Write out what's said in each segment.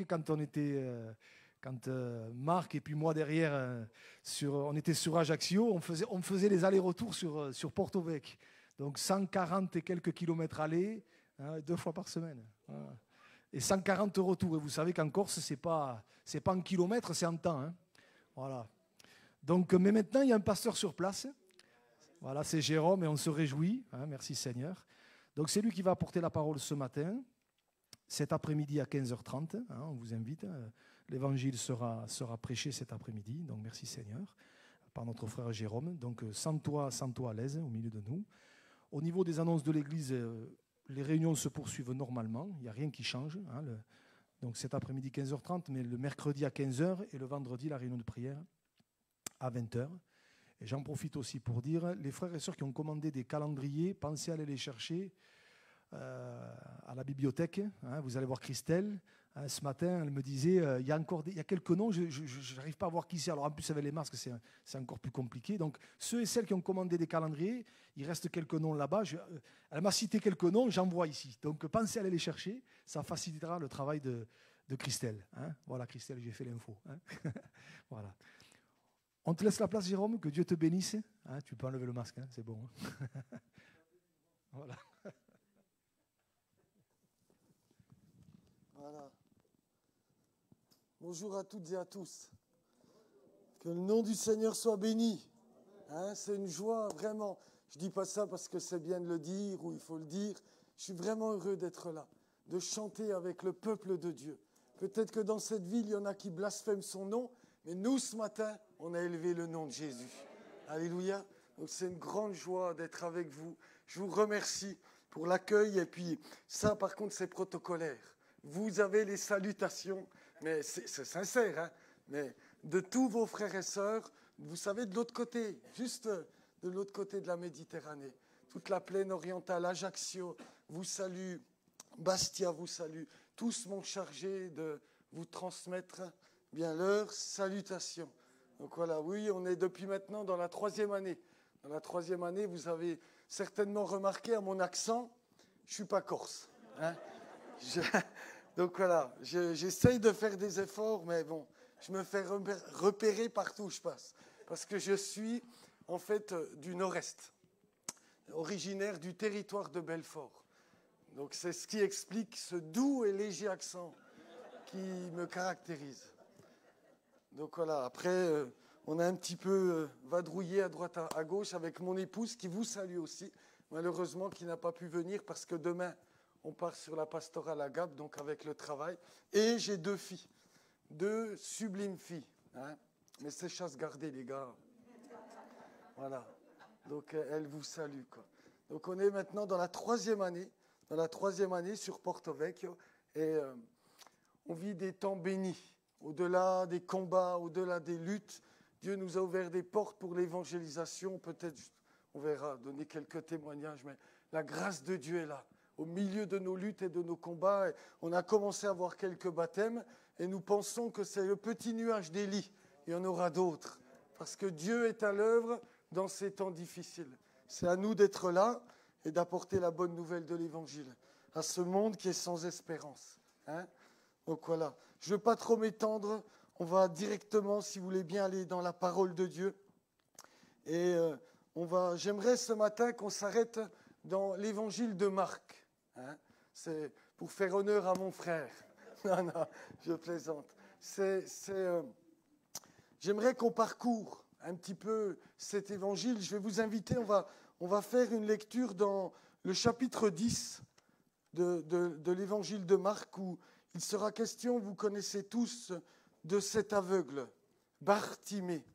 quand on était, quand Marc et puis moi derrière, on était sur Ajaccio, on faisait les allers-retours sur Porto Vecchio. Donc 140 et quelques kilomètres aller, hein, 2 fois par semaine. Voilà. Et 140 retours. Et vous savez qu'en Corse, c'est pas en kilomètres, c'est en temps. Hein. Voilà. Donc, mais maintenant, il y a un pasteur sur place. Voilà, c'est Jérôme et on se réjouit. Hein, merci Seigneur. Donc c'est lui qui va apporter la parole ce matin. Cet après-midi à 15h30, hein, on vous invite. L'évangile sera prêché cet après-midi. Donc merci Seigneur, par notre frère Jérôme. Donc sens-toi à l'aise au milieu de nous. Au niveau des annonces de l'Église, les réunions se poursuivent normalement. Il n'y a rien qui change. Hein, donc cet après-midi 15h30, mais le mercredi à 15h et le vendredi la réunion de prière à 20h. Et j'en profite aussi pour dire, les frères et sœurs qui ont commandé des calendriers, pensez à aller les chercher à la bibliothèque. Hein, vous allez voir Christelle. Hein, ce matin, elle me disait, il y a quelques noms, je n'arrive pas à voir qui c'est. Alors en plus, avec les masques, c'est encore plus compliqué. Donc ceux et celles qui ont commandé des calendriers, il reste quelques noms là-bas. Elle m'a cité quelques noms, j'en vois ici. Donc pensez à aller les chercher. Ça facilitera le travail de Christelle. Hein. Voilà, Christelle, j'ai fait l'info. Hein. Voilà. On te laisse la place, Jérôme, que Dieu te bénisse. Hein, tu peux enlever le masque, hein, c'est bon. Hein. Voilà. Voilà. Bonjour à toutes et à tous. Que le nom du Seigneur soit béni. Hein, c'est une joie, vraiment. Je ne dis pas ça parce que c'est bien de le dire ou il faut le dire. Je suis vraiment heureux d'être là, de chanter avec le peuple de Dieu. Peut-être que dans cette ville, il y en a qui blasphèment son nom, mais nous, ce matin, on a élevé le nom de Jésus. Alléluia. Donc c'est une grande joie d'être avec vous. Je vous remercie pour l'accueil. Et puis ça, par contre, c'est protocolaire. Vous avez les salutations, mais c'est sincère, hein, mais de tous vos frères et sœurs, vous savez, de l'autre côté, juste de l'autre côté de la Méditerranée. Toute la plaine orientale, Ajaccio vous salue, Bastia vous salue. Tous m'ont chargé de vous transmettre bien leurs salutations. Donc voilà, oui, on est depuis maintenant dans la 3e année. Dans la 3e année, vous avez certainement remarqué à mon accent, je ne suis pas corse. Hein. Donc voilà, j'essaye de faire des efforts, mais bon, je me fais repérer partout où je passe. Parce que je suis en fait du nord-est, originaire du territoire de Belfort. Donc c'est ce qui explique ce doux et léger accent qui me caractérise. Donc voilà, après, on a un petit peu vadrouillé à droite à gauche avec mon épouse qui vous salue aussi, malheureusement qui n'a pas pu venir parce que demain, on part sur la pastorale à Gap, donc avec le travail. Et j'ai 2 filles, 2 sublimes filles. Hein. Mais c'est chasse gardée, les gars. Voilà. Donc elles vous saluent, quoi. Donc on est maintenant dans la 3e année, sur Porto Vecchio. Et on vit des temps bénis. Au-delà des combats, au-delà des luttes, Dieu nous a ouvert des portes pour l'évangélisation. Peut-être, on verra, donner quelques témoignages, mais la grâce de Dieu est là. Au milieu de nos luttes et de nos combats, on a commencé à voir quelques baptêmes et nous pensons que c'est le petit nuage d'Élie. Il y en aura d'autres, parce que Dieu est à l'œuvre dans ces temps difficiles. C'est à nous d'être là et d'apporter la bonne nouvelle de l'Évangile à ce monde qui est sans espérance. Hein. Donc voilà, je ne veux pas trop m'étendre, on va directement, si vous voulez bien, aller dans la parole de Dieu. Et j'aimerais ce matin qu'on s'arrête dans l'Évangile de Marc. Hein, c'est pour faire honneur à mon frère. Non, je plaisante. J'aimerais qu'on parcourt un petit peu cet évangile. Je vais vous inviter, on va faire une lecture dans le chapitre 10 de l'évangile de Marc, où il sera question, vous connaissez tous, de cet aveugle, Bartimée.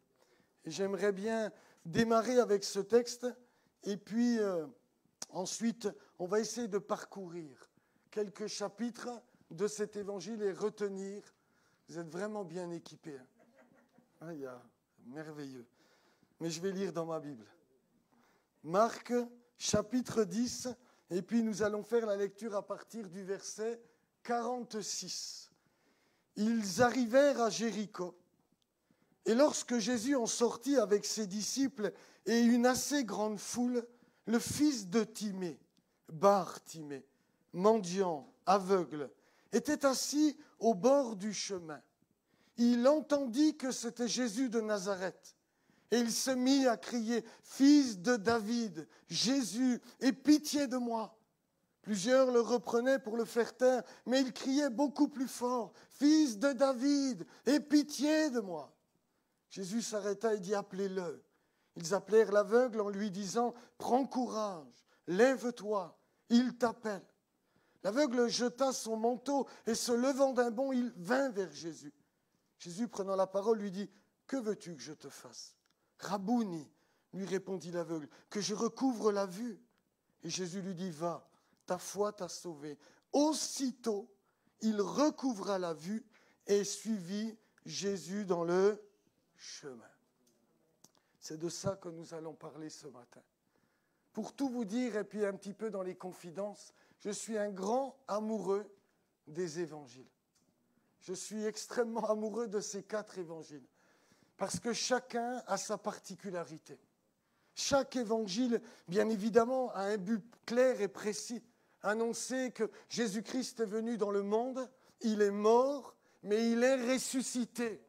Et j'aimerais bien démarrer avec ce texte, et puis ensuite, on va essayer de parcourir quelques chapitres de cet évangile et retenir. Vous êtes vraiment bien équipés. Hein, merveilleux. Mais je vais lire dans ma Bible. Marc, chapitre 10, et puis nous allons faire la lecture à partir du verset 46. Ils arrivèrent à Jéricho. Et lorsque Jésus en sortit avec ses disciples et une assez grande foule, le fils de Timée, Bartimée, mendiant, aveugle, était assis au bord du chemin, il entendit que c'était Jésus de Nazareth. Et il se mit à crier, « Fils de David, Jésus, aie pitié de moi !» Plusieurs le reprenaient pour le faire taire, mais il criait beaucoup plus fort, « Fils de David, aie pitié de moi !» Jésus s'arrêta et dit, « Appelez-le !» Ils appelèrent l'aveugle en lui disant, « Prends courage, lève-toi, il t'appelle. » L'aveugle jeta son manteau et se levant d'un bond, il vint vers Jésus. Jésus, prenant la parole, lui dit, « Que veux-tu que je te fasse ?»« Rabouni, lui répondit l'aveugle, « que je recouvre la vue. » Et Jésus lui dit, « Va, ta foi t'a sauvé. » Aussitôt, il recouvra la vue et suivit Jésus dans le chemin. C'est de ça que nous allons parler ce matin. Pour tout vous dire, et puis un petit peu dans les confidences, je suis un grand amoureux des évangiles. Je suis extrêmement amoureux de ces 4 évangiles, parce que chacun a sa particularité. Chaque évangile, bien évidemment, a un but clair et précis. Annoncer que Jésus-Christ est venu dans le monde, il est mort, mais il est ressuscité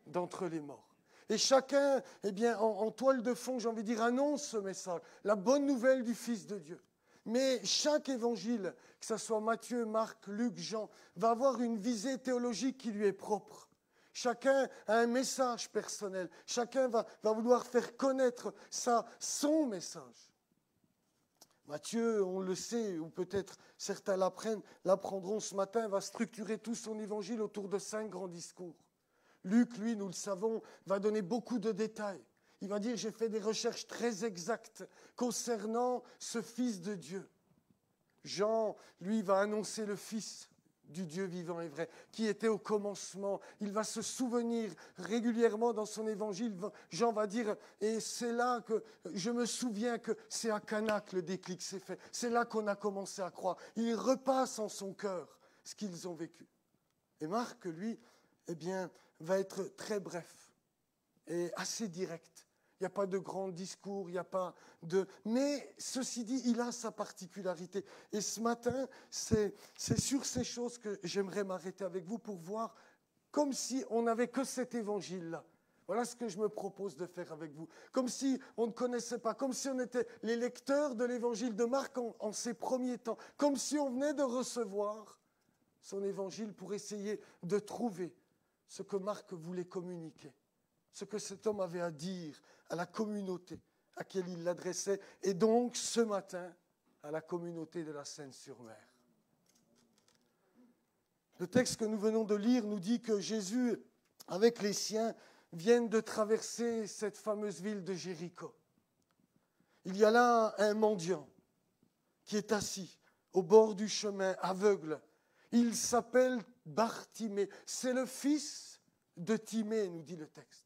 d'entre les morts. Et chacun, eh bien, en toile de fond, j'ai envie de dire, annonce ce message, la bonne nouvelle du Fils de Dieu. Mais chaque évangile, que ce soit Matthieu, Marc, Luc, Jean, va avoir une visée théologique qui lui est propre. Chacun a un message personnel. Chacun va vouloir faire connaître son message. Matthieu, on le sait, ou peut-être certains l'apprendront ce matin, va structurer tout son évangile autour de 5 grands discours. Luc, lui, nous le savons, va donner beaucoup de détails. Il va dire, j'ai fait des recherches très exactes concernant ce Fils de Dieu. Jean, lui, va annoncer le Fils du Dieu vivant et vrai, qui était au commencement. Il va se souvenir régulièrement dans son évangile. Jean va dire, et c'est là que je me souviens que c'est à Cana que le déclic s'est fait. C'est là qu'on a commencé à croire. Il repasse en son cœur ce qu'ils ont vécu. Et Marc, lui, eh bien, va être très bref et assez direct. Il n'y a pas de grand discours, il n'y a pas de... Mais ceci dit, il a sa particularité. Et ce matin, c'est sur ces choses que j'aimerais m'arrêter avec vous pour voir comme si on n'avait que cet évangile-là. Voilà ce que je me propose de faire avec vous. Comme si on ne connaissait pas, comme si on était les lecteurs de l'évangile de Marc en ses premiers temps, comme si on venait de recevoir son évangile pour essayer de trouver ce que Marc voulait communiquer, ce que cet homme avait à dire à la communauté à laquelle il l'adressait, et donc ce matin à la communauté de la Seine-sur-Mer. Le texte que nous venons de lire nous dit que Jésus, avec les siens, viennent de traverser cette fameuse ville de Jéricho. Il y a là un mendiant qui est assis au bord du chemin, aveugle. Il s'appelle Bartimée. C'est le fils de Timée, nous dit le texte.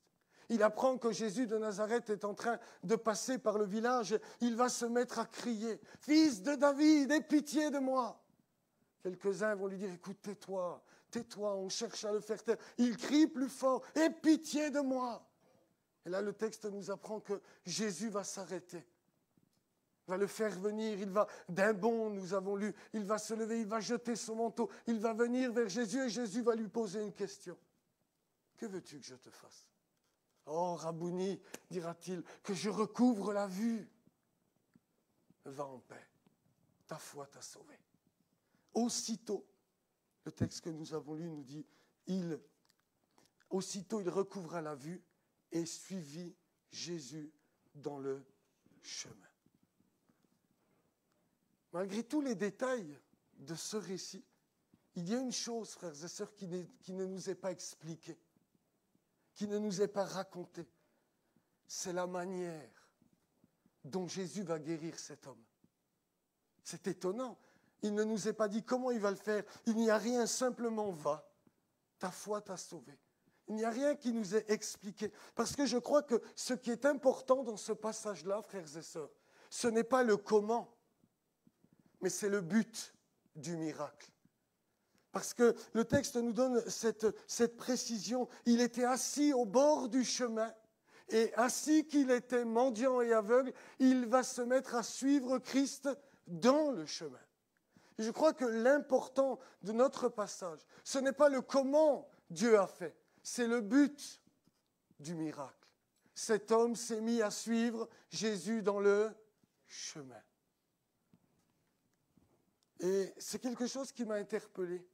Il apprend que Jésus de Nazareth est en train de passer par le village. Il va se mettre à crier, « Fils de David, aie pitié de moi !» Quelques-uns vont lui dire, « Écoute, tais-toi, tais-toi, on cherche à le faire taire. » Il crie plus fort, « Aie pitié de moi !» Et là, le texte nous apprend que Jésus va s'arrêter. Il va le faire venir, il va, d'un bond, nous avons lu, il va se lever, il va jeter son manteau, il va venir vers Jésus et Jésus va lui poser une question. « Que veux-tu que je te fasse ?» « Oh, Rabouni, dira-t-il, que je recouvre la vue. » Va en paix, ta foi t'a sauvé. Aussitôt, le texte que nous avons lu nous dit, aussitôt il recouvra la vue et suivit Jésus dans le chemin. Malgré tous les détails de ce récit, il y a une chose, frères et sœurs, qui ne nous est pas expliquée, qui ne nous est pas racontée. C'est la manière dont Jésus va guérir cet homme. C'est étonnant. Il ne nous est pas dit comment il va le faire. Il n'y a rien, simplement va. Ta foi t'a sauvé. Il n'y a rien qui nous est expliqué. Parce que je crois que ce qui est important dans ce passage-là, frères et sœurs, ce n'est pas le comment, mais c'est le but du miracle. Parce que le texte nous donne cette précision. Il était assis au bord du chemin, et ainsi qu'il était mendiant et aveugle, il va se mettre à suivre Christ dans le chemin. Et je crois que l'important de notre passage, ce n'est pas le comment Dieu a fait, c'est le but du miracle. Cet homme s'est mis à suivre Jésus dans le chemin. Et c'est quelque chose qui m'a interpellé.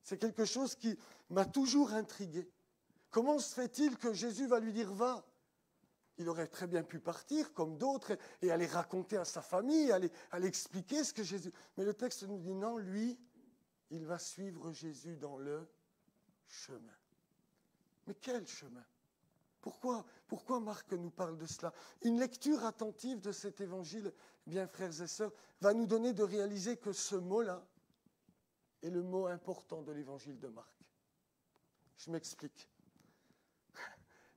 C'est quelque chose qui m'a toujours intrigué. Comment se fait-il que Jésus va lui dire « va » ? Il aurait très bien pu partir comme d'autres et aller raconter à sa famille, aller expliquer ce que Jésus... Mais le texte nous dit non, lui, il va suivre Jésus dans le chemin. Mais quel chemin ? Pourquoi Marc nous parle de cela ? Une lecture attentive de cet évangile, bien frères et sœurs, va nous donner de réaliser que ce mot-là est le mot important de l'évangile de Marc. Je m'explique.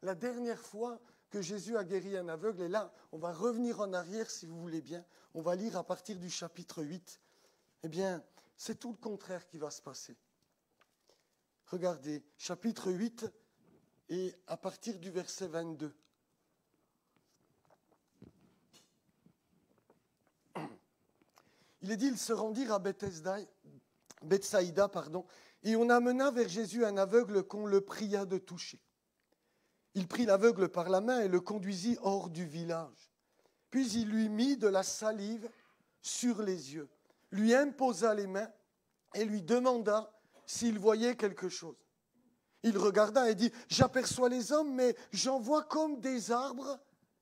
La dernière fois que Jésus a guéri un aveugle, et là, on va revenir en arrière si vous voulez bien, on va lire à partir du chapitre 8, eh bien, c'est tout le contraire qui va se passer. Regardez, chapitre 8, et à partir du verset 22. Il est dit, ils se rendirent à Bethsaïda, et on amena vers Jésus un aveugle qu'on le pria de toucher. Il prit l'aveugle par la main et le conduisit hors du village. Puis il lui mit de la salive sur les yeux, lui imposa les mains et lui demanda s'il voyait quelque chose. Il regarda et dit, « J'aperçois les hommes, mais j'en vois comme des arbres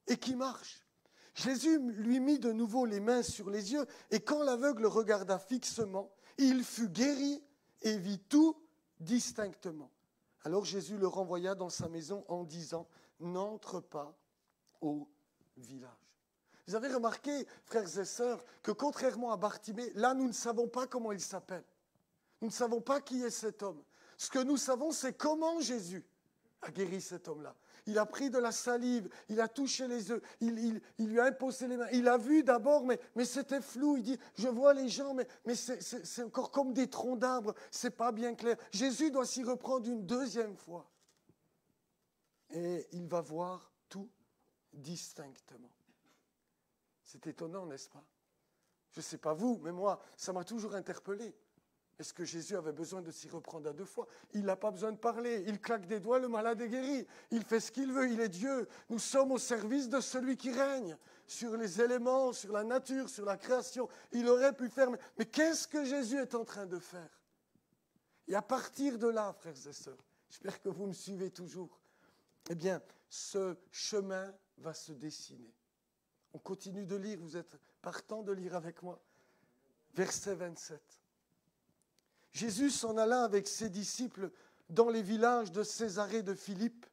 et qui marchent. » Jésus lui mit de nouveau les mains sur les yeux, et quand l'aveugle regarda fixement, il fut guéri et vit tout distinctement. Alors Jésus le renvoya dans sa maison en disant, « N'entre pas au village. » Vous avez remarqué, frères et sœurs, que contrairement à Bartimée, là nous ne savons pas comment il s'appelle. Nous ne savons pas qui est cet homme. Ce que nous savons, c'est comment Jésus a guéri cet homme-là. Il a pris de la salive, il a touché les œufs, il lui a imposé les mains. Il a vu d'abord, mais c'était flou. Il dit, je vois les gens, mais c'est encore comme des troncs d'arbres, c'est pas bien clair. Jésus doit s'y reprendre une deuxième fois. Et il va voir tout distinctement. C'est étonnant, n'est-ce pas? Je ne sais pas vous, mais moi, ça m'a toujours interpellé. Est-ce que Jésus avait besoin de s'y reprendre à deux fois? Il n'a pas besoin de parler. Il claque des doigts, le malade est guéri. Il fait ce qu'il veut, il est Dieu. Nous sommes au service de celui qui règne sur les éléments, sur la nature, sur la création. Il aurait pu faire, mais qu'est-ce que Jésus est en train de faire? Et à partir de là, frères et sœurs, j'espère que vous me suivez toujours, eh bien, ce chemin va se dessiner. On continue de lire, vous êtes partant de lire avec moi. Verset 27. Jésus s'en alla avec ses disciples dans les villages de Césarée de Philippe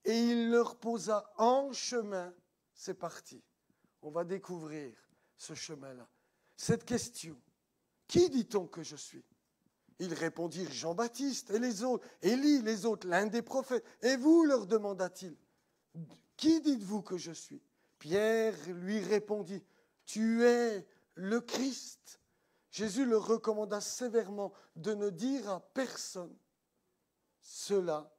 et il leur posa en chemin, c'est parti. On va découvrir ce chemin-là. Cette question, qui dit-on que je suis? Ils répondirent Jean-Baptiste et les autres, Élie, les autres, l'un des prophètes. Et vous, leur demanda-t-il, qui dites-vous que je suis? Pierre lui répondit, tu es le Christ. Jésus leur recommanda sévèrement de ne dire à personne cela,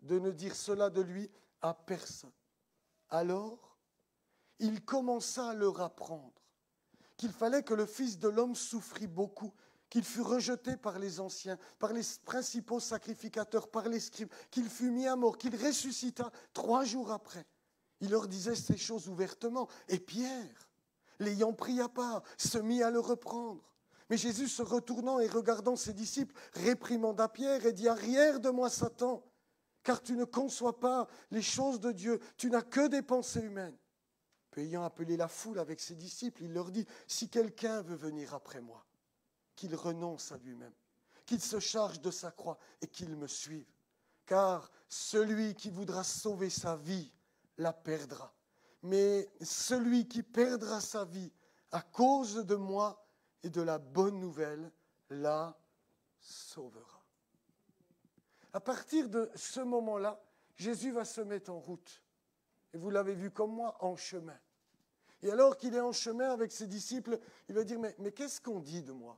de ne dire cela de lui à personne. Alors, il commença à leur apprendre qu'il fallait que le Fils de l'homme souffrit beaucoup, qu'il fut rejeté par les anciens, par les principaux sacrificateurs, par les scribes, qu'il fut mis à mort, qu'il ressuscita 3 jours après. Il leur disait ces choses ouvertement. Et Pierre, l'ayant pris à part, se mit à le reprendre. Mais Jésus, se retournant et regardant ses disciples, réprimanda Pierre et dit « Arrière de moi, Satan, car tu ne conçois pas les choses de Dieu, tu n'as que des pensées humaines. » Puis ayant appelé la foule avec ses disciples, il leur dit « Si quelqu'un veut venir après moi, qu'il renonce à lui-même, qu'il se charge de sa croix et qu'il me suive. Car celui qui voudra sauver sa vie la perdra. Mais celui qui perdra sa vie à cause de moi et de la bonne nouvelle la sauvera. » À partir de ce moment-là, Jésus va se mettre en route. Et vous l'avez vu comme moi, en chemin. Et alors qu'il est en chemin avec ses disciples, il va dire, mais qu'est-ce qu'on dit de moi?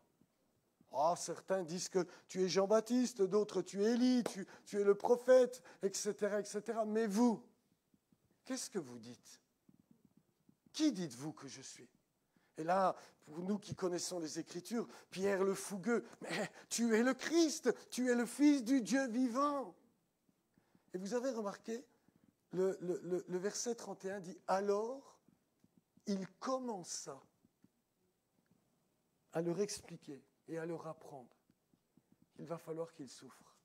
Oh, certains disent que tu es Jean-Baptiste, d'autres tu es Élie, tu es le prophète, etc., etc. Mais vous, qu'est-ce que vous dites? Qui dites-vous que je suis? Et là, pour nous qui connaissons les Écritures, Pierre le fougueux, mais tu es le Christ, tu es le Fils du Dieu vivant. Et vous avez remarqué, le verset 31 dit, alors il commença à leur expliquer et à leur apprendre qu'il va falloir qu'il souffre,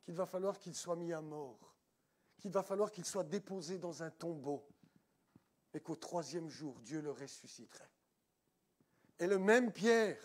qu'il va falloir qu'il soit mis à mort, qu'il va falloir qu'il soit déposé dans un tombeau, et qu'au 3e jour, Dieu le ressusciterait. Et le même Pierre,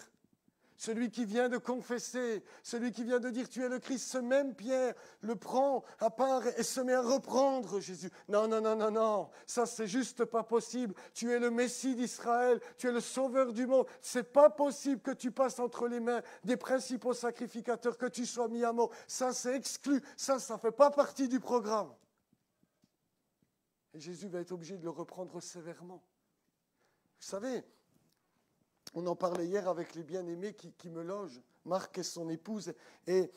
celui qui vient de confesser, celui qui vient de dire tu es le Christ, ce même Pierre le prend à part et se met à reprendre Jésus. Non, non, non, non, non, ça c'est juste pas possible. Tu es le Messie d'Israël, tu es le Sauveur du monde. C'est pas possible que tu passes entre les mains des principaux sacrificateurs, que tu sois mis à mort. Ça c'est exclu, ça fait pas partie du programme. Et Jésus va être obligé de le reprendre sévèrement. Vous savez, on en parlait hier avec les bien-aimés qui me logent, Marc et son épouse, et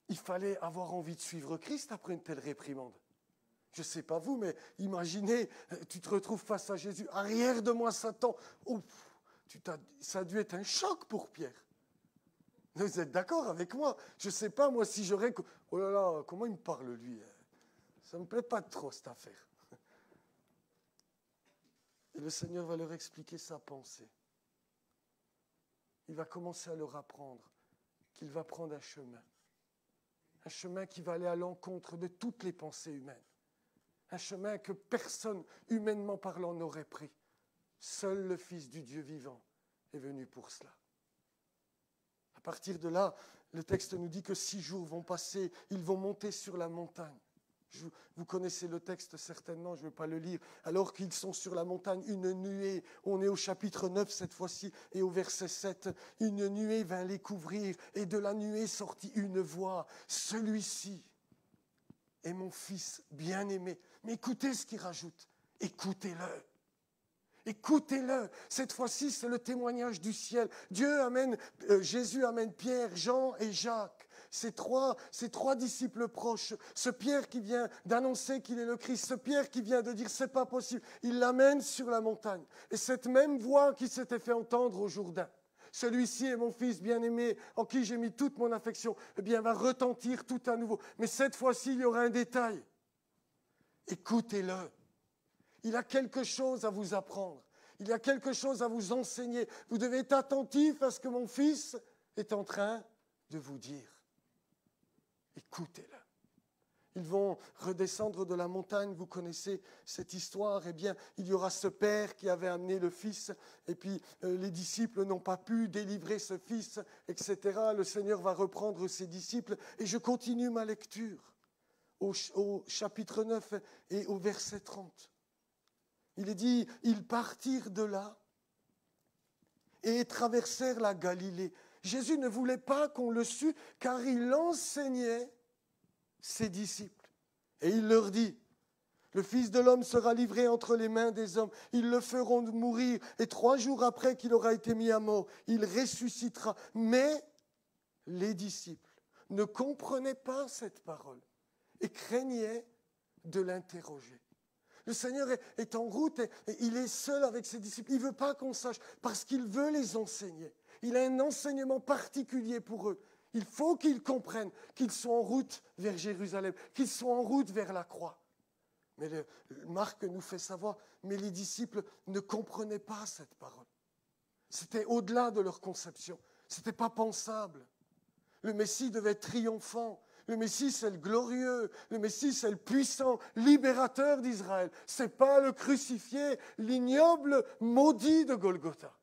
il fallait avoir envie de suivre Christ après une telle réprimande. Je ne sais pas vous, mais imaginez, tu te retrouves face à Jésus, arrière de moi Satan. Ouf, ça a dû être un choc pour Pierre. Vous êtes d'accord avec moi? Je ne sais pas, moi, si j'aurais... Oh là là, comment il me parle, lui? Ça ne me plaît pas trop, cette affaire. Et le Seigneur va leur expliquer sa pensée. Il va commencer à leur apprendre qu'il va prendre un chemin qui va aller à l'encontre de toutes les pensées humaines, un chemin que personne, humainement parlant, n'aurait pris. Seul le Fils du Dieu vivant est venu pour cela. À partir de là, le texte nous dit que 6 jours vont passer, ils vont monter sur la montagne. Vous connaissez le texte certainement, je ne vais pas le lire. Alors qu'ils sont sur la montagne, une nuée, on est au chapitre 9 cette fois-ci, et au verset 7, une nuée vint les couvrir, et de la nuée sortit une voix. Celui-ci est mon fils bien-aimé. Mais écoutez ce qu'il rajoute, écoutez-le. Écoutez-le. Cette fois-ci, c'est le témoignage du ciel. Jésus amène Pierre, Jean et Jacques. Ces trois disciples proches, ce Pierre qui vient d'annoncer qu'il est le Christ, ce Pierre qui vient de dire c'est pas possible, il l'amène sur la montagne. Et cette même voix qui s'était fait entendre au Jourdain, celui-ci est mon fils bien-aimé en qui j'ai mis toute mon affection, eh bien va retentir tout à nouveau. Mais cette fois-ci, il y aura un détail. Écoutez-le. Il a quelque chose à vous apprendre. Il y a quelque chose à vous enseigner. Vous devez être attentif à ce que mon fils est en train de vous dire. Écoutez-le. Ils vont redescendre de la montagne, vous connaissez cette histoire. Eh bien, il y aura ce père qui avait amené le fils, et puis les disciples n'ont pas pu délivrer ce fils, etc. Le Seigneur va reprendre ses disciples, et je continue ma lecture au chapitre 9 et au verset 30. Il est dit, ils partirent de là et traversèrent la Galilée. Jésus ne voulait pas qu'on le sût, car il enseignait ses disciples. Et il leur dit, le Fils de l'homme sera livré entre les mains des hommes. Ils le feront mourir, et 3 jours après qu'il aura été mis à mort, il ressuscitera. Mais les disciples ne comprenaient pas cette parole et craignaient de l'interroger. Le Seigneur est en route et il est seul avec ses disciples. Il ne veut pas qu'on sache parce qu'il veut les enseigner. Il a un enseignement particulier pour eux. Il faut qu'ils comprennent qu'ils sont en route vers Jérusalem, qu'ils sont en route vers la croix. Mais Marc nous fait savoir, mais les disciples ne comprenaient pas cette parole. C'était au-delà de leur conception. Ce n'était pas pensable. Le Messie devait être triomphant. Le Messie, c'est le glorieux. Le Messie, c'est le puissant, libérateur d'Israël. Ce n'est pas le crucifié, l'ignoble maudit de Golgotha.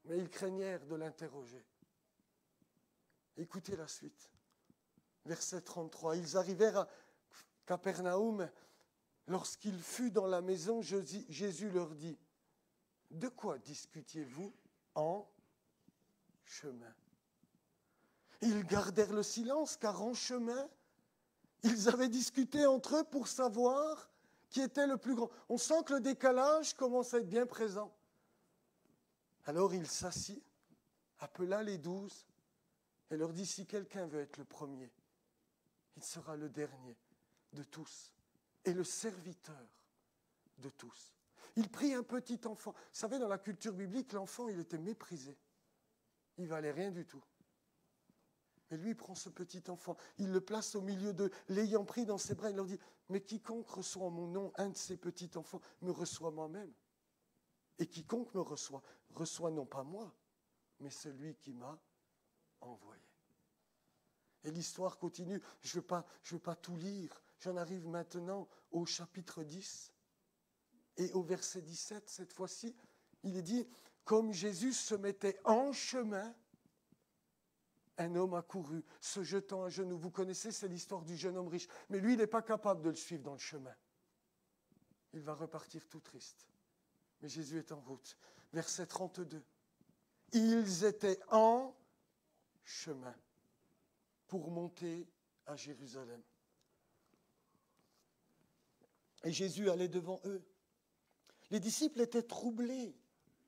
Mais ils craignèrent de l'interroger. Écoutez la suite. Verset 33. Ils arrivèrent à Capernaum. Lorsqu'il fut dans la maison, Jésus leur dit, « De quoi discutiez-vous en chemin ?» Ils gardèrent le silence, car en chemin, ils avaient discuté entre eux pour savoir qui était le plus grand. On sent que le décalage commence à être bien présent. Alors il s'assit, appela les 12 et leur dit, si quelqu'un veut être le premier, il sera le dernier de tous et le serviteur de tous. Il prit un petit enfant. Vous savez, dans la culture biblique, l'enfant, il était méprisé. Il ne valait rien du tout. Et lui, il prend ce petit enfant, il le place au milieu d'eux, l'ayant pris dans ses bras, il leur dit, mais quiconque reçoit en mon nom un de ces petits enfants, me reçoit moi-même. Et quiconque me reçoit, reçoit non pas moi, mais celui qui m'a envoyé. Et l'histoire continue, je ne veux pas tout lire, j'en arrive maintenant au chapitre 10, et au verset 17, cette fois-ci, il est dit, comme Jésus se mettait en chemin, un homme a couru, se jetant à genoux. Vous connaissez, c'est l'histoire du jeune homme riche. Mais lui, il n'est pas capable de le suivre dans le chemin. Il va repartir tout triste. Mais Jésus est en route. Verset 32. Ils étaient en chemin pour monter à Jérusalem. Et Jésus allait devant eux. Les disciples étaient troublés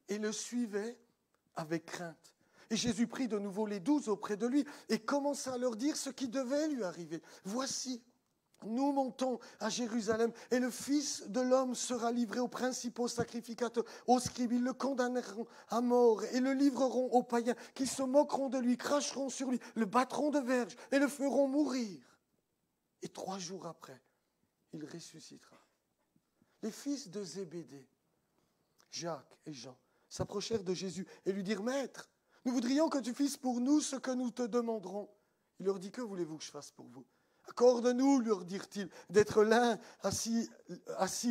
et le suivaient avec crainte. Et Jésus prit de nouveau les 12 auprès de lui et commença à leur dire ce qui devait lui arriver. Voici, nous montons à Jérusalem et le Fils de l'homme sera livré aux principaux sacrificateurs, aux scribes. Ils le condamneront à mort et le livreront aux païens qui se moqueront de lui, cracheront sur lui, le battront de verge et le feront mourir. Et 3 jours après, il ressuscitera. Les fils de Zébédée, Jacques et Jean, s'approchèrent de Jésus et lui dirent, « Maître, nous voudrions que tu fasses pour nous ce que nous te demanderons. » Il leur dit, « Que voulez-vous que je fasse pour vous ? Accorde-nous, leur dirent-ils, d'être l'un assis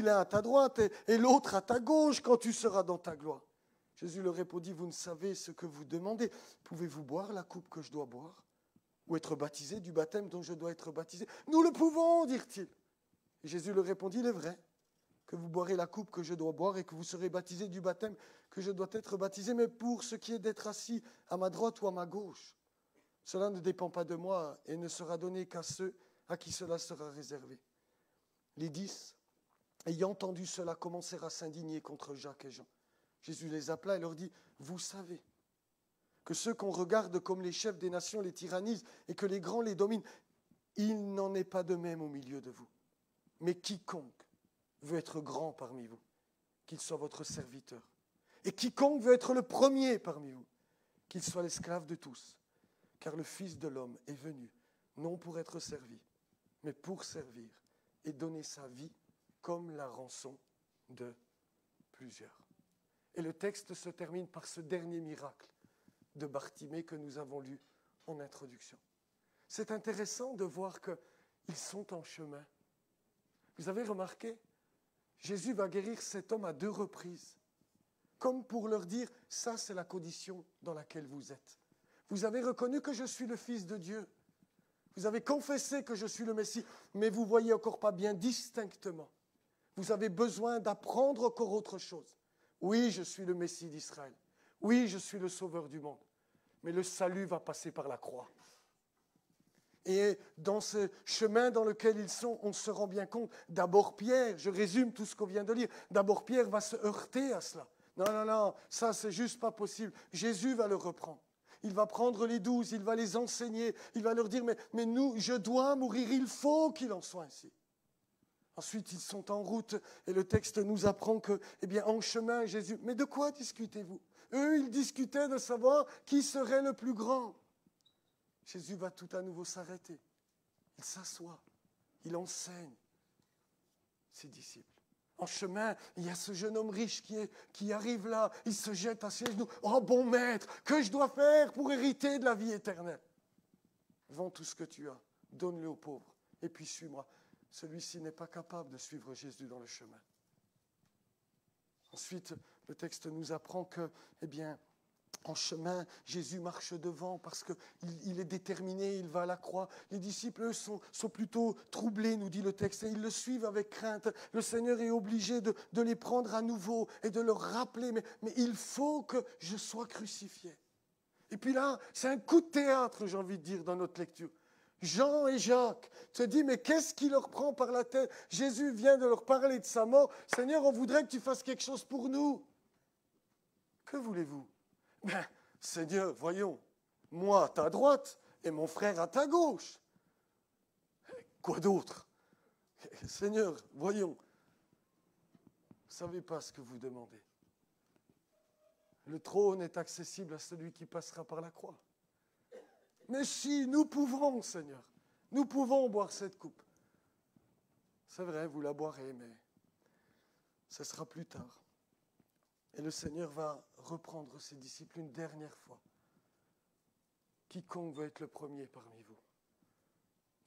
l'un à ta droite et l'autre à ta gauche quand tu seras dans ta gloire. » Jésus leur répondit, « Vous ne savez ce que vous demandez. Pouvez-vous boire la coupe que je dois boire ou être baptisé du baptême dont je dois être baptisé ? » « Nous le pouvons, dirent-ils. Et Jésus leur répondit, « Il est vrai que vous boirez la coupe que je dois boire et que vous serez baptisés du baptême que je dois être baptisé, mais pour ce qui est d'être assis à ma droite ou à ma gauche, cela ne dépend pas de moi et ne sera donné qu'à ceux à qui cela sera réservé. » Les 10, ayant entendu cela, commencèrent à s'indigner contre Jacques et Jean. Jésus les appela et leur dit, « Vous savez que ceux qu'on regarde comme les chefs des nations les tyrannisent et que les grands les dominent, il n'en est pas de même au milieu de vous. Mais quiconque veut être grand parmi vous, qu'il soit votre serviteur. Et quiconque veut être le premier parmi vous, qu'il soit l'esclave de tous. Car le Fils de l'homme est venu, non pour être servi, mais pour servir et donner sa vie comme la rançon de plusieurs. » Et le texte se termine par ce dernier miracle de Bartimée que nous avons lu en introduction. C'est intéressant de voir qu'ils sont en chemin. Vous avez remarqué ? Jésus va guérir cet homme à 2 reprises, comme pour leur dire, ça c'est la condition dans laquelle vous êtes. Vous avez reconnu que je suis le Fils de Dieu. Vous avez confessé que je suis le Messie, mais vous ne voyez encore pas bien distinctement. Vous avez besoin d'apprendre encore autre chose. Oui, je suis le Messie d'Israël. Oui, je suis le Sauveur du monde. Mais le salut va passer par la croix. Et dans ce chemin dans lequel ils sont, on se rend bien compte, d'abord Pierre, je résume tout ce qu'on vient de lire, d'abord Pierre va se heurter à cela. Non, ça c'est juste pas possible. Jésus va le reprendre. Il va prendre les 12, il va les enseigner, il va leur dire, mais nous, je dois mourir, il faut qu'il en soit ainsi. Ensuite, ils sont en route et le texte nous apprend que, en chemin, Jésus, mais de quoi discutez-vous ? Eux, ils discutaient de savoir qui serait le plus grand. Jésus va tout à nouveau s'arrêter. Il s'assoit, il enseigne ses disciples. En chemin, il y a ce jeune homme riche qui arrive là, il se jette à ses genoux. « Oh bon maître, que je dois faire pour hériter de la vie éternelle ? Vends tout ce que tu as, donne-le aux pauvres, et puis suis-moi. » Celui-ci n'est pas capable de suivre Jésus dans le chemin. Ensuite, le texte nous apprend que, en chemin, Jésus marche devant parce qu'il est déterminé, il va à la croix. Les disciples, eux, sont plutôt troublés, nous dit le texte, et ils le suivent avec crainte. Le Seigneur est obligé de les prendre à nouveau et de leur rappeler, mais il faut que je sois crucifié. Et puis là, c'est un coup de théâtre, j'ai envie de dire, dans notre lecture. Jean et Jacques se disent, mais qu'est-ce qui leur prend par la tête ? Jésus vient de leur parler de sa mort. Seigneur, on voudrait que tu fasses quelque chose pour nous. Que voulez-vous ? Seigneur, voyons, moi à ta droite et mon frère à ta gauche. Quoi d'autre ? Seigneur, voyons. ne savez pas ce que vous demandez. Le trône est accessible à celui qui passera par la croix. Mais si, nous pouvons, Seigneur, nous pouvons boire cette coupe. C'est vrai, vous la boirez, mais ce sera plus tard. Et le Seigneur va reprendre ses disciples une dernière fois. Quiconque veut être le premier parmi vous,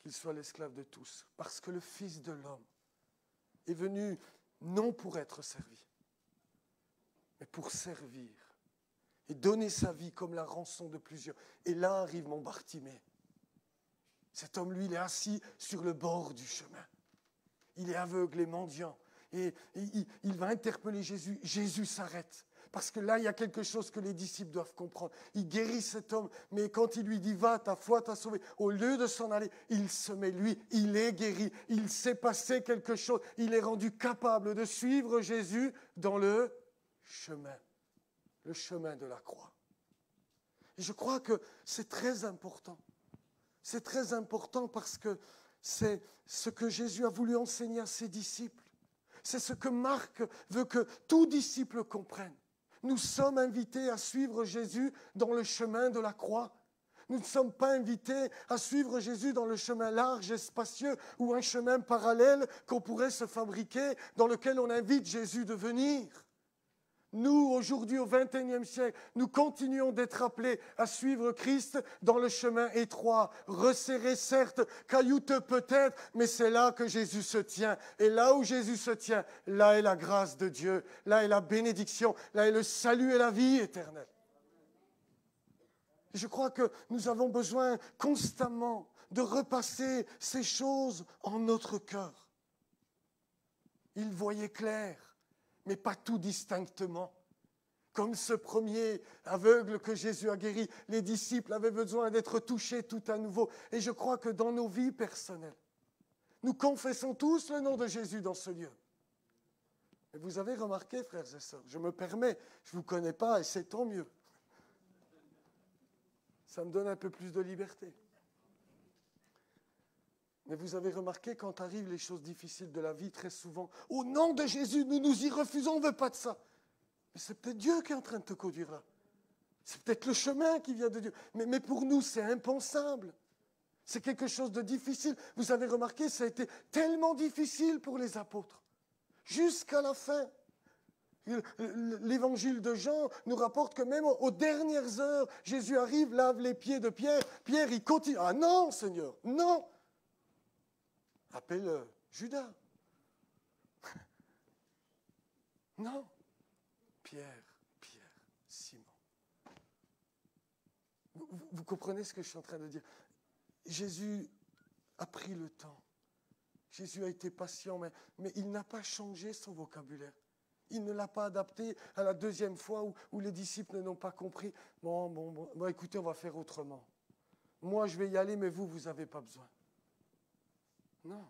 qu'il soit l'esclave de tous, parce que le Fils de l'homme est venu non pour être servi, mais pour servir et donner sa vie comme la rançon de plusieurs. Et là arrive mon Bartimée. Cet homme, lui, il est assis sur le bord du chemin. Il est aveugle et mendiant. Et il va interpeller Jésus. Jésus s'arrête. Parce que là, il y a quelque chose que les disciples doivent comprendre. Il guérit cet homme, mais quand il lui dit « Va, ta foi t'a sauvé », au lieu de s'en aller, il se met, lui, il est guéri. Il s'est passé quelque chose. Il est rendu capable de suivre Jésus dans le chemin de la croix. Et je crois que c'est très important. C'est très important parce que c'est ce que Jésus a voulu enseigner à ses disciples. C'est ce que Marc veut que tout disciple comprenne. Nous sommes invités à suivre Jésus dans le chemin de la croix. Nous ne sommes pas invités à suivre Jésus dans le chemin large et spacieux ou un chemin parallèle qu'on pourrait se fabriquer dans lequel on invite Jésus de venir. Nous, aujourd'hui, au XXIe siècle, nous continuons d'être appelés à suivre Christ dans le chemin étroit, resserré certes, caillouteux peut-être, mais c'est là que Jésus se tient. Et là où Jésus se tient, là est la grâce de Dieu, là est la bénédiction, là est le salut et la vie éternelle. Et je crois que nous avons besoin constamment de repasser ces choses en notre cœur. Il voyait clair, mais pas tout distinctement. Comme ce premier aveugle que Jésus a guéri, les disciples avaient besoin d'être touchés tout à nouveau. Et je crois que dans nos vies personnelles, nous confessons tous le nom de Jésus dans ce lieu. Et vous avez remarqué, frères et sœurs, je me permets, je ne vous connais pas et c'est tant mieux. Ça me donne un peu plus de liberté. Mais vous avez remarqué, quand arrivent les choses difficiles de la vie, très souvent, au nom de Jésus, nous nous y refusons, on ne veut pas de ça. Mais c'est peut-être Dieu qui est en train de te conduire là. C'est peut-être le chemin qui vient de Dieu. Mais pour nous, c'est impensable. C'est quelque chose de difficile. Vous avez remarqué, ça a été tellement difficile pour les apôtres. Jusqu'à la fin. L'évangile de Jean nous rapporte que même aux dernières heures, Jésus arrive, lave les pieds de Pierre. Pierre, il continue. Ah non, Seigneur, non. Appelle Judas. Non. Pierre, Simon. Vous comprenez ce que je suis en train de dire? Jésus a pris le temps. Jésus a été patient, mais il n'a pas changé son vocabulaire. Il ne l'a pas adapté à la deuxième fois où les disciples n'ont pas compris. Bon, écoutez, on va faire autrement. Moi, je vais y aller, mais vous n'avez pas besoin. Non.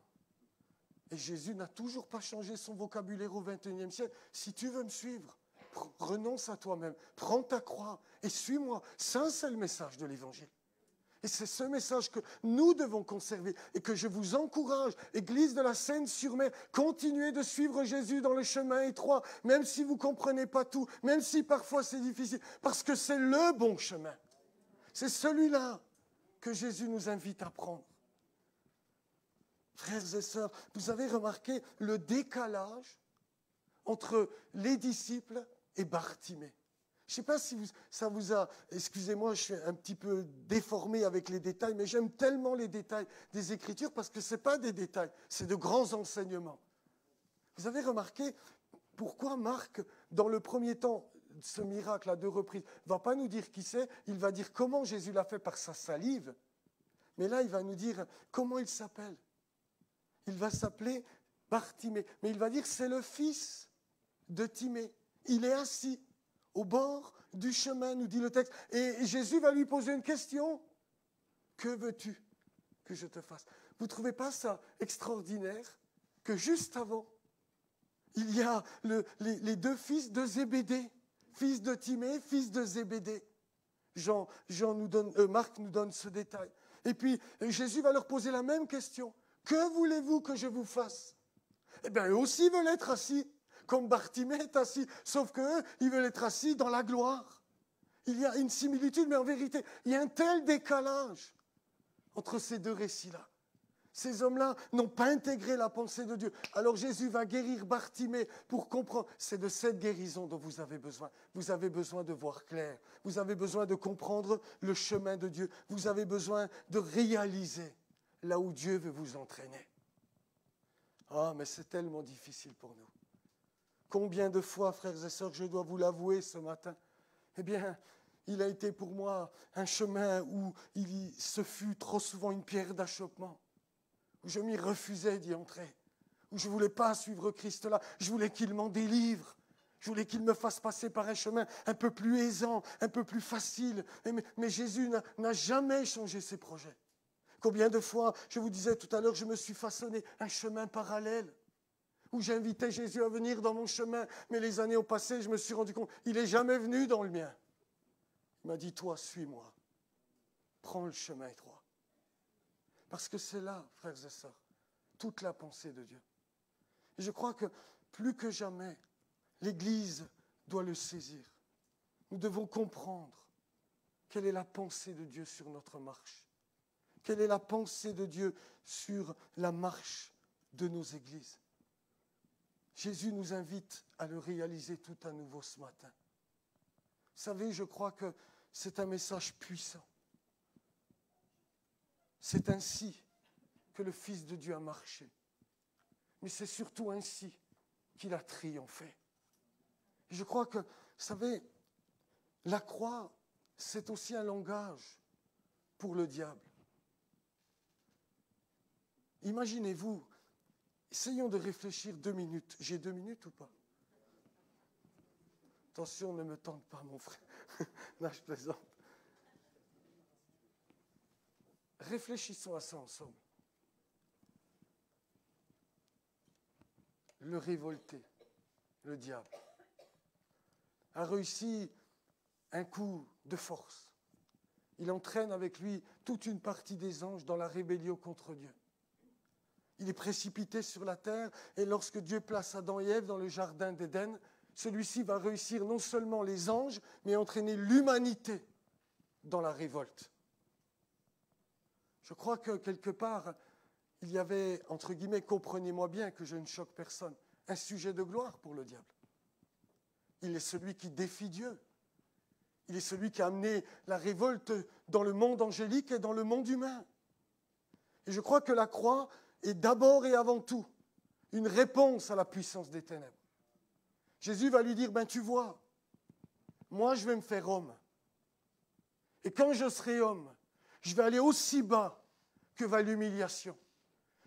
Et Jésus n'a toujours pas changé son vocabulaire au XXIe siècle. Si tu veux me suivre, renonce à toi-même, prends ta croix et suis-moi. Ça, c'est le message de l'Évangile. Et c'est ce message que nous devons conserver et que je vous encourage, Église de la Seine-sur-Mer, continuez de suivre Jésus dans le chemin étroit, même si vous ne comprenez pas tout, même si parfois c'est difficile, parce que c'est le bon chemin. C'est celui-là que Jésus nous invite à prendre. Frères et sœurs, vous avez remarqué le décalage entre les disciples et Bartimée. Je ne sais pas si ça vous a... Excusez-moi, je suis un petit peu déformé avec les détails, mais j'aime tellement les détails des Écritures parce que ce n'est pas des détails, c'est de grands enseignements. Vous avez remarqué pourquoi Marc, dans le premier temps, ce miracle à 2 reprises, ne va pas nous dire qui c'est, il va dire comment Jésus l'a fait par sa salive, mais là il va nous dire comment il s'appelle. Il va s'appeler Bartimée, mais il va dire c'est le fils de Timée. Il est assis au bord du chemin, nous dit le texte. Et Jésus va lui poser une question. Que veux-tu que je te fasse? Vous ne trouvez pas ça extraordinaire que juste avant, il y a les 2 fils de Zébédée, fils de Timée, fils de Zébédée. Marc nous donne ce détail. Et puis Jésus va leur poser la même question. Que voulez-vous que je vous fasse? Eh bien, eux aussi veulent être assis. comme Bartimée est assis, sauf qu'eux, ils veulent être assis dans la gloire. Il y a une similitude, mais en vérité, il y a un tel décalage entre ces deux récits-là. Ces hommes-là n'ont pas intégré la pensée de Dieu. Alors Jésus va guérir Bartimée pour comprendre. C'est de cette guérison dont vous avez besoin. Vous avez besoin de voir clair. Vous avez besoin de comprendre le chemin de Dieu. Vous avez besoin de réaliser là où Dieu veut vous entraîner. Ah, mais c'est tellement difficile pour nous. Combien de fois, frères et sœurs, je dois vous l'avouer ce matin, eh bien, il a été pour moi un chemin où ce fut trop souvent une pierre d'achoppement. Où je m'y refusais d'y entrer, où je ne voulais pas suivre Christ là, je voulais qu'il m'en délivre, je voulais qu'il me fasse passer par un chemin un peu plus aisant, un peu plus facile. Mais Jésus n'a jamais changé ses projets. Combien de fois, je vous disais tout à l'heure, je me suis façonné un chemin parallèle, où j'invitais Jésus à venir dans mon chemin, mais les années ont passé, je me suis rendu compte, il n'est jamais venu dans le mien. Il m'a dit, toi, suis-moi, prends le chemin étroit. Parce que c'est là, frères et sœurs, toute la pensée de Dieu. Et je crois que plus que jamais, l'Église doit le saisir. Nous devons comprendre quelle est la pensée de Dieu sur notre marche. Quelle est la pensée de Dieu sur la marche de nos églises. Jésus nous invite à le réaliser tout à nouveau ce matin. Vous savez, je crois que c'est un message puissant. C'est ainsi que le Fils de Dieu a marché. Mais c'est surtout ainsi qu'il a triomphé. Et je crois que, vous savez, la croix, c'est aussi un langage pour le diable. Imaginez-vous, essayons de réfléchir 2 minutes. J'ai 2 minutes ou pas? Attention, ne me tente pas, mon frère. Là, je plaisante. Réfléchissons à ça ensemble. Le révolté, le diable, a réussi un coup de force. Il entraîne avec lui toute une partie des anges dans la rébellion contre Dieu. Il est précipité sur la terre et lorsque Dieu place Adam et Ève dans le jardin d'Éden, celui-ci va réussir non seulement les anges, mais entraîner l'humanité dans la révolte. Je crois que quelque part, il y avait, entre guillemets, comprenez-moi bien que je ne choque personne, un sujet de gloire pour le diable. Il est celui qui défie Dieu. Il est celui qui a amené la révolte dans le monde angélique et dans le monde humain. Et je crois que la croix est d'abord et avant tout une réponse à la puissance des ténèbres. Jésus va lui dire, tu vois, moi je vais me faire homme. Et quand je serai homme, je vais aller aussi bas que va l'humiliation.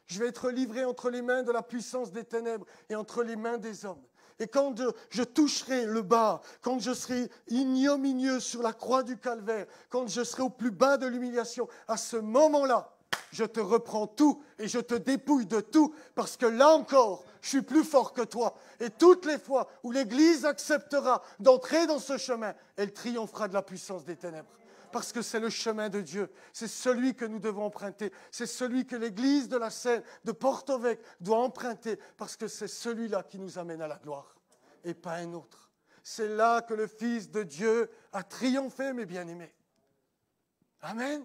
Je vais être livré entre les mains de la puissance des ténèbres et entre les mains des hommes. Et quand je toucherai le bas, quand je serai ignominieux sur la croix du calvaire, quand je serai au plus bas de l'humiliation, à ce moment-là, je te reprends tout et je te dépouille de tout parce que là encore, je suis plus fort que toi. Et toutes les fois où l'Église acceptera d'entrer dans ce chemin, elle triomphera de la puissance des ténèbres. Parce que c'est le chemin de Dieu, c'est celui que nous devons emprunter, c'est celui que l'Église de la Seine, de Porto-Vecchio, doit emprunter, parce que c'est celui-là qui nous amène à la gloire, et pas un autre. C'est là que le Fils de Dieu a triomphé, mes bien-aimés. Amen.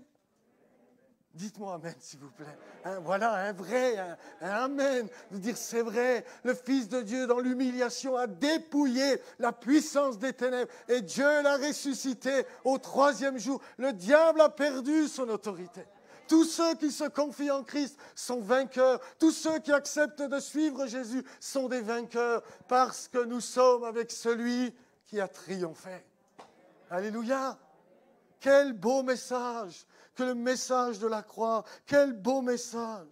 Dites-moi Amen, s'il vous plaît. Voilà, un vrai, un Amen. De dire c'est vrai, le Fils de Dieu dans l'humiliation a dépouillé la puissance des ténèbres et Dieu l'a ressuscité au 3e jour. Le diable a perdu son autorité. Tous ceux qui se confient en Christ sont vainqueurs. Tous ceux qui acceptent de suivre Jésus sont des vainqueurs parce que nous sommes avec celui qui a triomphé. Alléluia. Quel beau message que le message de la croix, quel beau message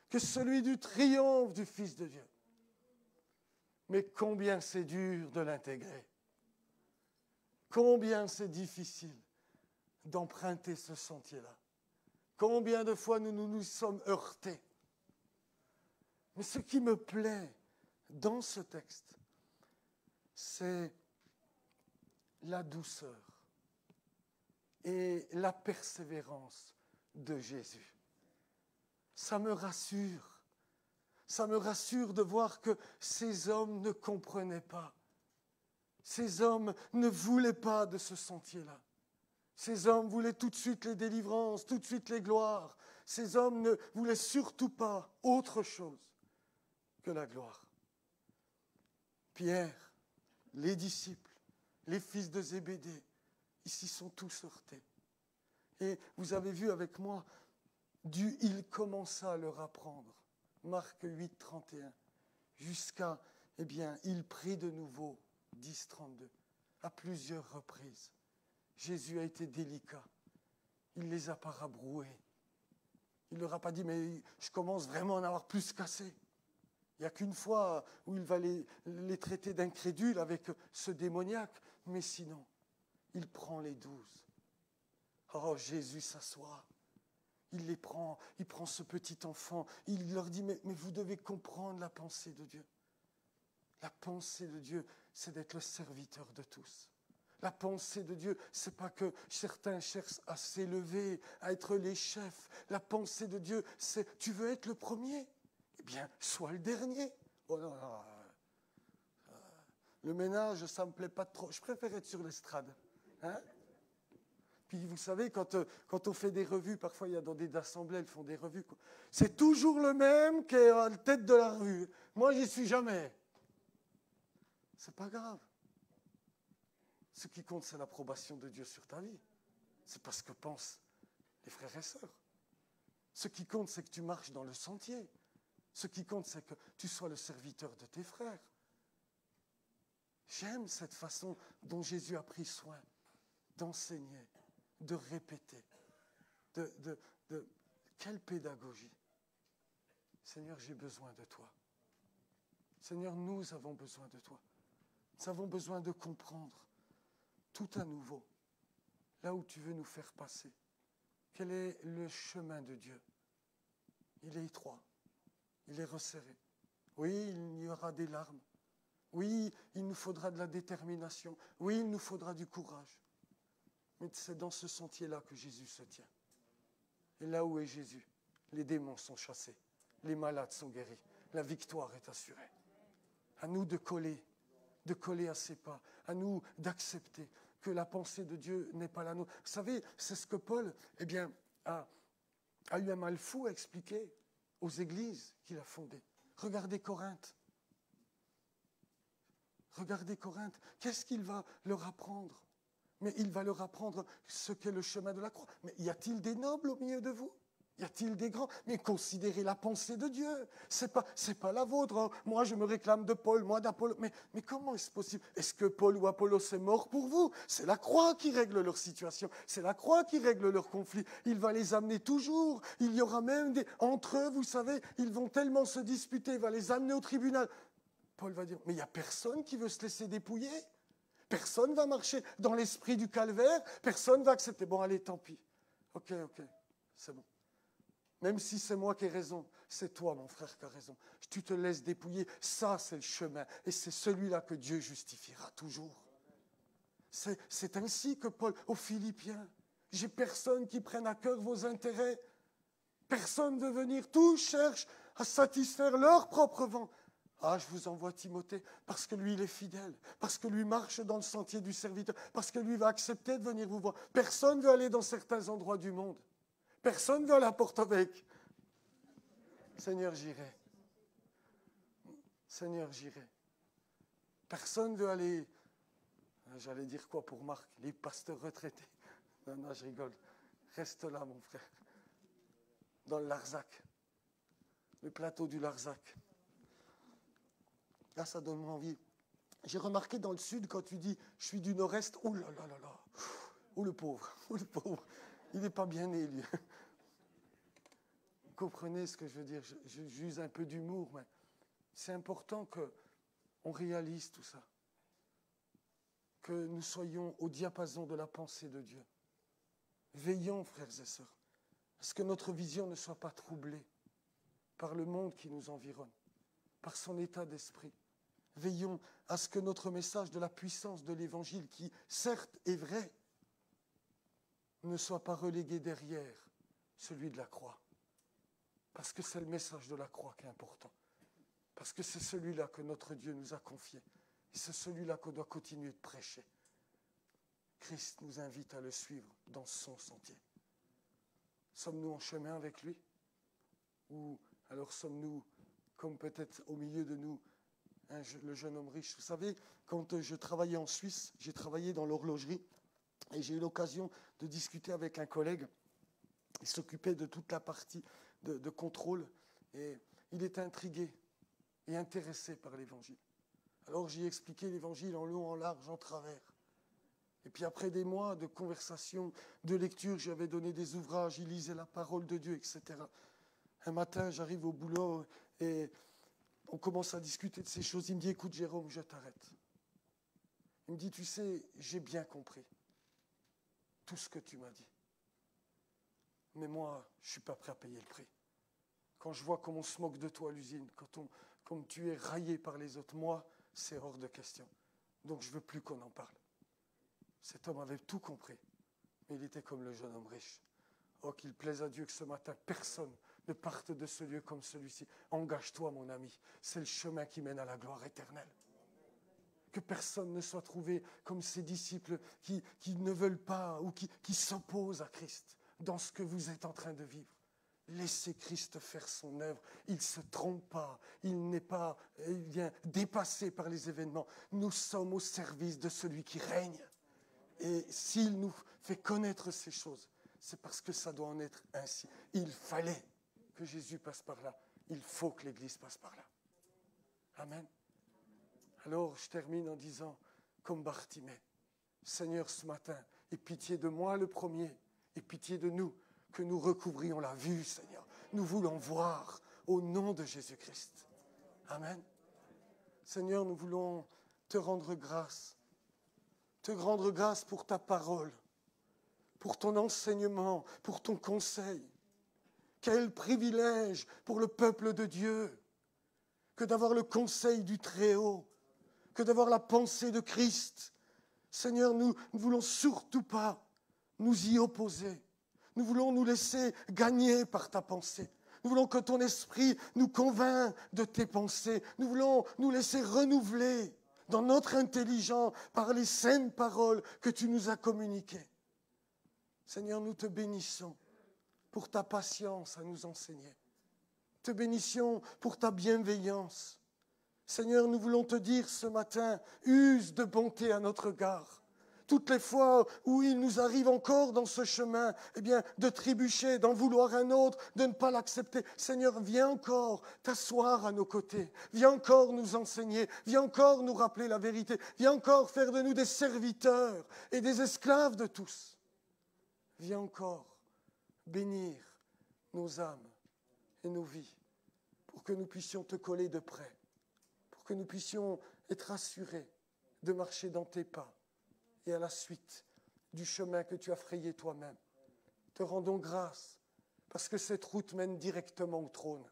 que celui du triomphe du Fils de Dieu. Mais combien c'est dur de l'intégrer. Combien c'est difficile d'emprunter ce sentier-là. Combien de fois nous nous sommes heurtés. Mais ce qui me plaît dans ce texte, c'est la douceur et la persévérance de Jésus. Ça me rassure Ça me rassure de voir que ces hommes ne comprenaient pas. Ces hommes ne voulaient pas de ce sentier-là. Ces hommes voulaient tout de suite les délivrances, tout de suite les gloires. Ces hommes ne voulaient surtout pas autre chose que la gloire. Pierre, les disciples, les fils de Zébédée, ils s'y sont tous heurtés. Et vous avez vu avec moi, il commença à leur apprendre. Marc 8, 31. Jusqu'à, il prit de nouveau, 10, 32, à plusieurs reprises. Jésus a été délicat. Il ne les a pas rabroués. Il ne leur a pas dit, mais je commence vraiment à en avoir plus qu'assez. Il n'y a qu'une fois où il va les traiter d'incrédules avec ce démoniaque. Mais sinon, il prend les 12. Oh, Jésus s'assoit. Il les prend, il prend ce petit enfant. Il leur dit, mais vous devez comprendre la pensée de Dieu. La pensée de Dieu, c'est d'être le serviteur de tous. La pensée de Dieu, c'est pas que certains cherchent à s'élever, à être les chefs. La pensée de Dieu, c'est tu veux être le premier, eh bien, sois le dernier. Oh non, non, le ménage, ça me plaît pas trop. Je préfère être sur l'estrade. Hein? Puis vous savez, quand on fait des revues, parfois il y a dans des assemblées, elles font des revues. C'est toujours le même qui est à la tête de la rue. Moi, j'y suis jamais. C'est pas grave. Ce qui compte, c'est l'approbation de Dieu sur ta vie. C'est pas ce que pensent les frères et sœurs. Ce qui compte, c'est que tu marches dans le sentier. Ce qui compte, c'est que tu sois le serviteur de tes frères. J'aime cette façon dont Jésus a pris soin d'enseigner, de répéter. Quelle pédagogie. Seigneur, j'ai besoin de toi. Seigneur, nous avons besoin de toi. Nous avons besoin de comprendre tout à nouveau, là où tu veux nous faire passer. Quel est le chemin de Dieu? Il est étroit, il est resserré. Oui, il y aura des larmes. Oui, il nous faudra de la détermination. Oui, il nous faudra du courage. Mais c'est dans ce sentier-là que Jésus se tient. Et là où est Jésus, les démons sont chassés, les malades sont guéris, la victoire est assurée. À nous de coller à ses pas, à nous d'accepter que la pensée de Dieu n'est pas la nôtre. Vous savez, c'est ce que Paul a eu un mal fou à expliquer aux églises qu'il a fondées. Regardez Corinthe. Regardez Corinthe. Qu'est-ce qu'il va leur apprendre? Mais il va leur apprendre ce qu'est le chemin de la croix. Mais y a-t-il des nobles au milieu de vous? Y a-t-il des grands? Mais considérez la pensée de Dieu. C'est pas la vôtre. Oh, moi, je me réclame de Paul, moi d'Apollo. Mais comment est-ce possible? Est-ce que Paul ou Apollo est mort pour vous? C'est la croix qui règle leur situation. C'est la croix qui règle leur conflit. Il va les amener toujours. Il y aura même entre eux, vous savez, ils vont tellement se disputer. Il va les amener au tribunal. Paul va dire, mais il n'y a personne qui veut se laisser dépouiller. Personne ne va marcher dans l'esprit du calvaire. Personne ne va accepter. Bon, allez, tant pis. Ok, c'est bon. Même si c'est moi qui ai raison, c'est toi, mon frère, qui as raison. Tu te laisses dépouiller. Ça, c'est le chemin. Et c'est celui-là que Dieu justifiera toujours. C'est ainsi que Paul, aux Philippiens, j'ai personne qui prenne à cœur vos intérêts. Personne ne veut venir. Tous cherchent à satisfaire leur propre vent. Ah, je vous envoie Timothée, parce que lui, il est fidèle, parce que lui marche dans le sentier du serviteur, parce que lui va accepter de venir vous voir. Personne ne veut aller dans certains endroits du monde. Personne ne veut aller à Porto-Vecchio. Seigneur, j'irai. Seigneur, j'irai. Personne ne veut aller, j'allais dire quoi pour Marc, les pasteurs retraités. Non, je rigole. Reste là, mon frère. Dans le Larzac. Le plateau du Larzac. Là, ça donne envie. J'ai remarqué dans le sud, quand tu dis « je suis du nord-est », oh là là là là, oh le pauvre, il n'est pas bien né, lui. Vous comprenez ce que je veux dire? J'use un peu d'humour, mais c'est important qu'on réalise tout ça. Que nous soyons au diapason de la pensée de Dieu. Veillons, frères et sœurs, à ce que notre vision ne soit pas troublée par le monde qui nous environne, par son état d'esprit. Veillons à ce que notre message de la puissance de l'Évangile, qui certes est vrai, ne soit pas relégué derrière celui de la croix. Parce que c'est le message de la croix qui est important. Parce que c'est celui-là que notre Dieu nous a confié. Et c'est celui-là qu'on doit continuer de prêcher. Christ nous invite à le suivre dans son sentier. Sommes-nous en chemin avec lui? Ou alors sommes-nous, comme peut-être au milieu de nous, le jeune homme riche? Vous savez, quand je travaillais en Suisse, j'ai travaillé dans l'horlogerie et j'ai eu l'occasion de discuter avec un collègue. Il s'occupait de toute la partie de contrôle et il était intrigué et intéressé par l'Évangile. Alors j'ai expliqué l'Évangile en long, en large, en travers. Et puis après des mois de conversation, de lecture, j'avais donné des ouvrages, il lisait la parole de Dieu, etc. Un matin, j'arrive au boulot et on commence à discuter de ces choses. Il me dit, écoute Jérôme, je t'arrête. Il me dit, tu sais, j'ai bien compris tout ce que tu m'as dit. Mais moi, je ne suis pas prêt à payer le prix. Quand je vois comment on se moque de toi à l'usine, comme tu es raillé par les autres, moi, c'est hors de question. Donc je ne veux plus qu'on en parle. Cet homme avait tout compris, mais il était comme le jeune homme riche. Oh, qu'il plaise à Dieu que ce matin, personne ne parte de ce lieu comme celui-ci. Engage-toi, mon ami. C'est le chemin qui mène à la gloire éternelle. Que personne ne soit trouvé comme ces disciples qui ne veulent pas ou qui s'opposent à Christ dans ce que vous êtes en train de vivre. Laissez Christ faire son œuvre. Il ne se trompe pas. Il n'est pas dépassé par les événements. Nous sommes au service de celui qui règne. Et s'il nous fait connaître ces choses, c'est parce que ça doit en être ainsi. Il fallait que Jésus passe par là. Il faut que l'Église passe par là. Amen. Alors, je termine en disant, comme Bartimée, Seigneur, ce matin, aie pitié de moi le premier, et pitié de nous, que nous recouvrions la vue, Seigneur. Nous voulons voir au nom de Jésus-Christ. Amen. Seigneur, nous voulons te rendre grâce. Te rendre grâce pour ta parole, pour ton enseignement, pour ton conseil. Quel privilège pour le peuple de Dieu que d'avoir le conseil du Très-Haut, que d'avoir la pensée de Christ. Seigneur, nous ne voulons surtout pas nous y opposer. Nous voulons nous laisser gagner par ta pensée. Nous voulons que ton esprit nous convainc de tes pensées. Nous voulons nous laisser renouveler dans notre intelligence par les saintes paroles que tu nous as communiquées. Seigneur, nous te bénissons pour ta patience à nous enseigner. Te bénissons pour ta bienveillance. Seigneur, nous voulons te dire ce matin, use de bonté à notre égard. Toutes les fois où il nous arrive encore dans ce chemin, de trébucher, d'en vouloir un autre, de ne pas l'accepter. Seigneur, viens encore t'asseoir à nos côtés. Viens encore nous enseigner. Viens encore nous rappeler la vérité. Viens encore faire de nous des serviteurs et des esclaves de tous. Viens encore bénir nos âmes et nos vies pour que nous puissions te coller de près, pour que nous puissions être assurés de marcher dans tes pas et à la suite du chemin que tu as frayé toi-même. Te rendons grâce parce que cette route mène directement au trône.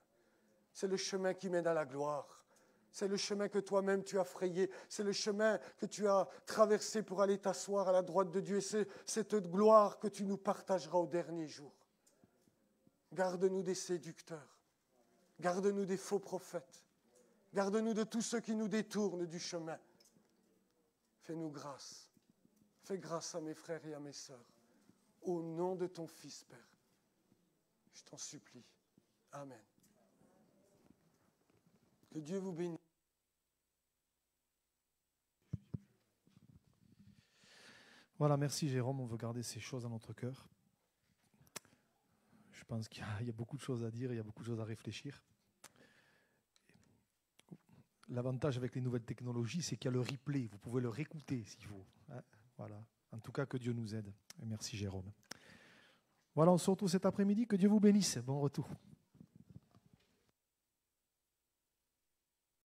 C'est le chemin qui mène à la gloire. C'est le chemin que toi-même tu as frayé. C'est le chemin que tu as traversé pour aller t'asseoir à la droite de Dieu. Et c'est cette gloire que tu nous partageras au dernier jour. Garde-nous des séducteurs. Garde-nous des faux prophètes. Garde-nous de tous ceux qui nous détournent du chemin. Fais-nous grâce. Fais grâce à mes frères et à mes sœurs. Au nom de ton Fils, Père. Je t'en supplie. Amen. Que Dieu vous bénisse. Voilà, merci Jérôme. On veut garder ces choses dans notre cœur. Je pense qu'il y a beaucoup de choses à dire, il y a beaucoup de choses à réfléchir. L'avantage avec les nouvelles technologies, c'est qu'il y a le replay. Vous pouvez le réécouter s'il faut. Voilà. En tout cas, que Dieu nous aide. Et merci Jérôme. Voilà, on se retrouve cet après-midi. Que Dieu vous bénisse. Bon retour.